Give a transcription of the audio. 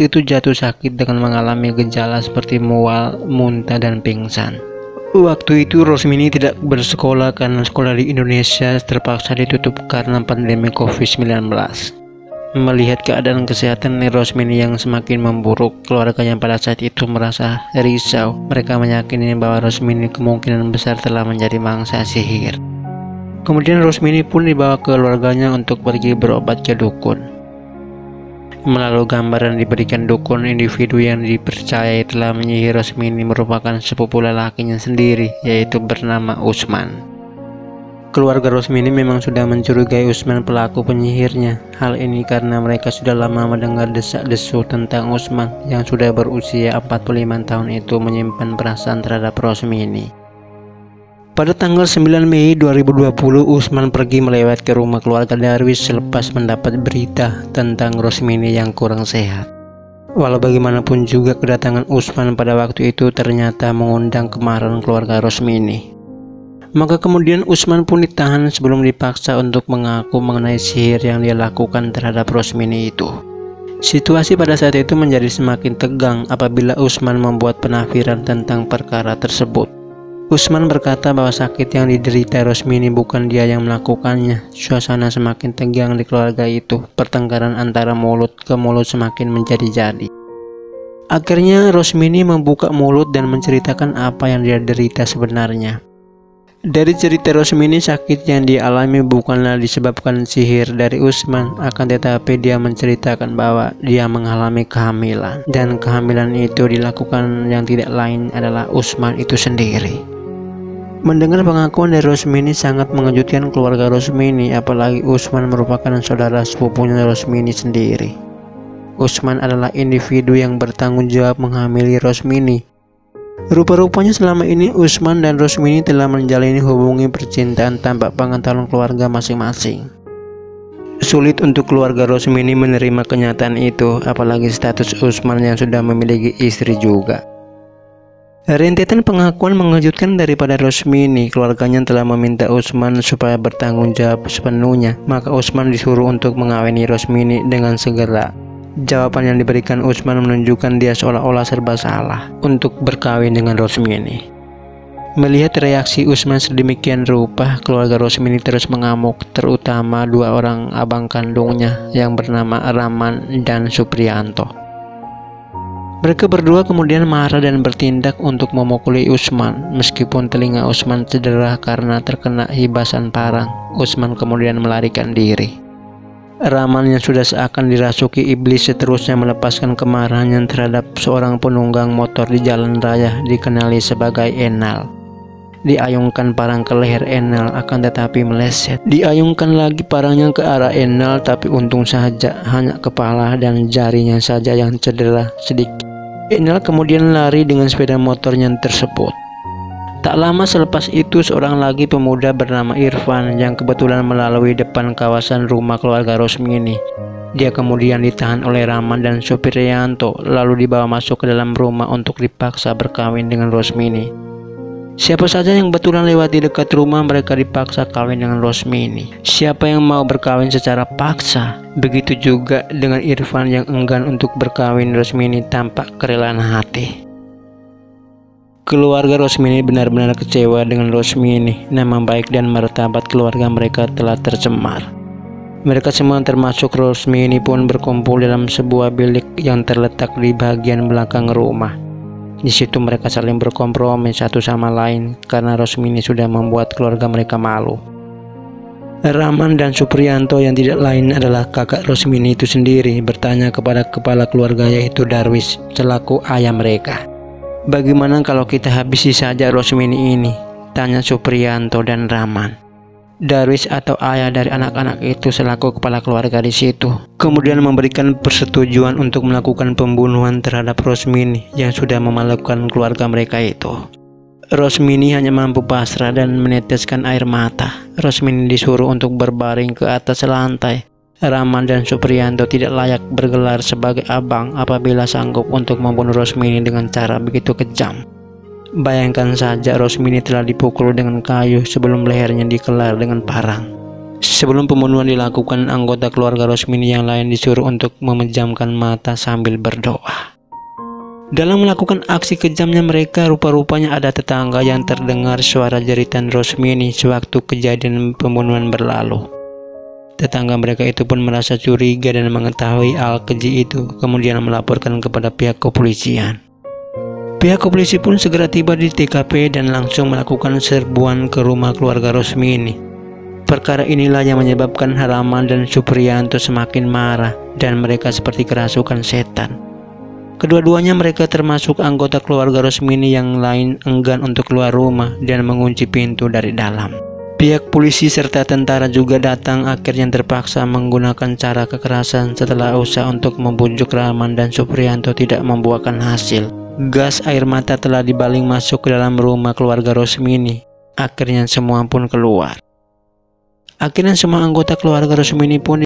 waktu itu jatuh sakit dengan mengalami gejala seperti mual, muntah, dan pingsan. Waktu itu Rosmini tidak bersekolah karena sekolah di Indonesia terpaksa ditutup karena pandemi COVID-19. Melihat keadaan kesehatan Rosmini yang semakin memburuk, keluarganya pada saat itu merasa risau. Mereka meyakini bahwa Rosmini kemungkinan besar telah menjadi mangsa sihir. Kemudian Rosmini pun dibawa ke keluarganya untuk pergi berobat ke dukun. Melalui gambaran diberikan dukun, individu yang dipercayai telah menyihir Rosmini merupakan sepupu lelakinya sendiri, yaitu bernama Usman. Keluarga Rosmini memang sudah mencurigai Usman pelaku penyihirnya. Hal ini karena mereka sudah lama mendengar desak-desu tentang Usman yang sudah berusia 45 tahun itu menyimpan perasaan terhadap Rosmini. Pada tanggal 9 Mei 2020, Usman pergi melewat ke rumah keluarga Darwis selepas mendapat berita tentang Rosmini yang kurang sehat. Walau bagaimanapun juga kedatangan Usman pada waktu itu ternyata mengundang kemarahan keluarga Rosmini. Maka kemudian Usman pun ditahan sebelum dipaksa untuk mengaku mengenai sihir yang dia lakukan terhadap Rosmini itu. Situasi pada saat itu menjadi semakin tegang apabila Usman membuat penafiran tentang perkara tersebut. Usman berkata bahwa sakit yang diderita Rosmini bukan dia yang melakukannya. Suasana semakin tegang di keluarga itu. Pertengkaran antara mulut ke mulut semakin menjadi-jadi. Akhirnya Rosmini membuka mulut dan menceritakan apa yang dia derita sebenarnya. Dari cerita Rosmini, sakit yang dialami bukanlah disebabkan sihir dari Usman, akan tetapi dia menceritakan bahwa dia mengalami kehamilan, dan kehamilan itu dilakukan yang tidak lain adalah Usman itu sendiri. Mendengar pengakuan dari Rosmini sangat mengejutkan keluarga Rosmini, apalagi Usman merupakan saudara sepupunya Rosmini sendiri. Usman adalah individu yang bertanggung jawab menghamili Rosmini. Rupa-rupanya selama ini Usman dan Rosmini telah menjalani hubungan percintaan tanpa pengetahuan keluarga masing-masing. Sulit untuk keluarga Rosmini menerima kenyataan itu, apalagi status Usman yang sudah memiliki istri juga. Rentetan pengakuan mengejutkan daripada Rosmini. Keluarganya telah meminta Usman supaya bertanggung jawab sepenuhnya, maka Usman disuruh untuk mengawini Rosmini dengan segera. Jawaban yang diberikan Usman menunjukkan dia seolah-olah serba salah untuk berkawin dengan Rosmini. Melihat reaksi Usman sedemikian rupa, keluarga Rosmini terus mengamuk, terutama dua orang abang kandungnya yang bernama Rahman dan Supriyanto. Mereka berdua kemudian marah dan bertindak untuk memukuli Usman. Meskipun telinga Usman cedera karena terkena hibasan parang, Usman kemudian melarikan diri. Rahman yang sudah seakan dirasuki iblis seterusnya melepaskan kemarahannya terhadap seorang penunggang motor di jalan raya dikenali sebagai Enal. Diayungkan parang ke leher Enal, akan tetapi meleset. Diayungkan lagi parangnya ke arah Enal, tapi untung saja hanya kepala dan jarinya saja yang cedera sedikit. Enal kemudian lari dengan sepeda motornya tersebut. Tak lama selepas itu, seorang lagi pemuda bernama Irfan yang kebetulan melalui depan kawasan rumah keluarga Rosmini. Dia kemudian ditahan oleh Rahman dan Supriyanto, lalu dibawa masuk ke dalam rumah untuk dipaksa berkawin dengan Rosmini. Siapa saja yang kebetulan lewat di dekat rumah, mereka dipaksa kawin dengan Rosmini. Siapa yang mau berkawin secara paksa? Begitu juga dengan Irfan yang enggan untuk berkawin Rosmini tanpa kerelaan hati. Keluarga Rosmini benar-benar kecewa dengan Rosmini. Nama baik dan martabat keluarga mereka telah tercemar. Mereka semua termasuk Rosmini pun berkumpul dalam sebuah bilik yang terletak di bagian belakang rumah. Di situ mereka saling berkompromi satu sama lain karena Rosmini sudah membuat keluarga mereka malu. Rahman dan Supriyanto yang tidak lain adalah kakak Rosmini itu sendiri bertanya kepada kepala keluarga yaitu Darwis selaku ayah mereka. "Bagaimana kalau kita habisi saja Rosmini ini?" tanya Supriyanto dan Rahman. Darwis atau ayah dari anak-anak itu selaku kepala keluarga di situ kemudian memberikan persetujuan untuk melakukan pembunuhan terhadap Rosmini yang sudah memalukan keluarga mereka itu. Rosmini hanya mampu pasrah dan meneteskan air mata. Rosmini disuruh untuk berbaring ke atas lantai. Rahman dan Supriyanto tidak layak bergelar sebagai abang apabila sanggup untuk membunuh Rosmini dengan cara begitu kejam. Bayangkan saja Rosmini telah dipukul dengan kayu sebelum lehernya dikelar dengan parang. Sebelum pembunuhan dilakukan, anggota keluarga Rosmini yang lain disuruh untuk memejamkan mata sambil berdoa. Dalam melakukan aksi kejamnya mereka, rupa-rupanya ada tetangga yang terdengar suara jeritan Rosmini sewaktu kejadian pembunuhan berlalu. Tetangga mereka itu pun merasa curiga dan mengetahui hal keji itu, kemudian melaporkan kepada pihak kepolisian. Pihak kepolisi pun segera tiba di TKP dan langsung melakukan serbuan ke rumah keluarga Rosmini. Perkara inilah yang menyebabkan Haraman dan Supriyanto semakin marah dan mereka seperti kerasukan setan. Kedua-duanya mereka termasuk anggota keluarga Rosmini yang lain enggan untuk keluar rumah dan mengunci pintu dari dalam. Pihak polisi serta tentara juga datang, akhirnya terpaksa menggunakan cara kekerasan setelah usaha untuk membujuk Haraman dan Supriyanto tidak membuahkan hasil. Gas air mata telah dibaling masuk ke dalam rumah keluarga Rosmini. Akhirnya semua pun keluar. Akhirnya semua anggota keluarga Rosmini pun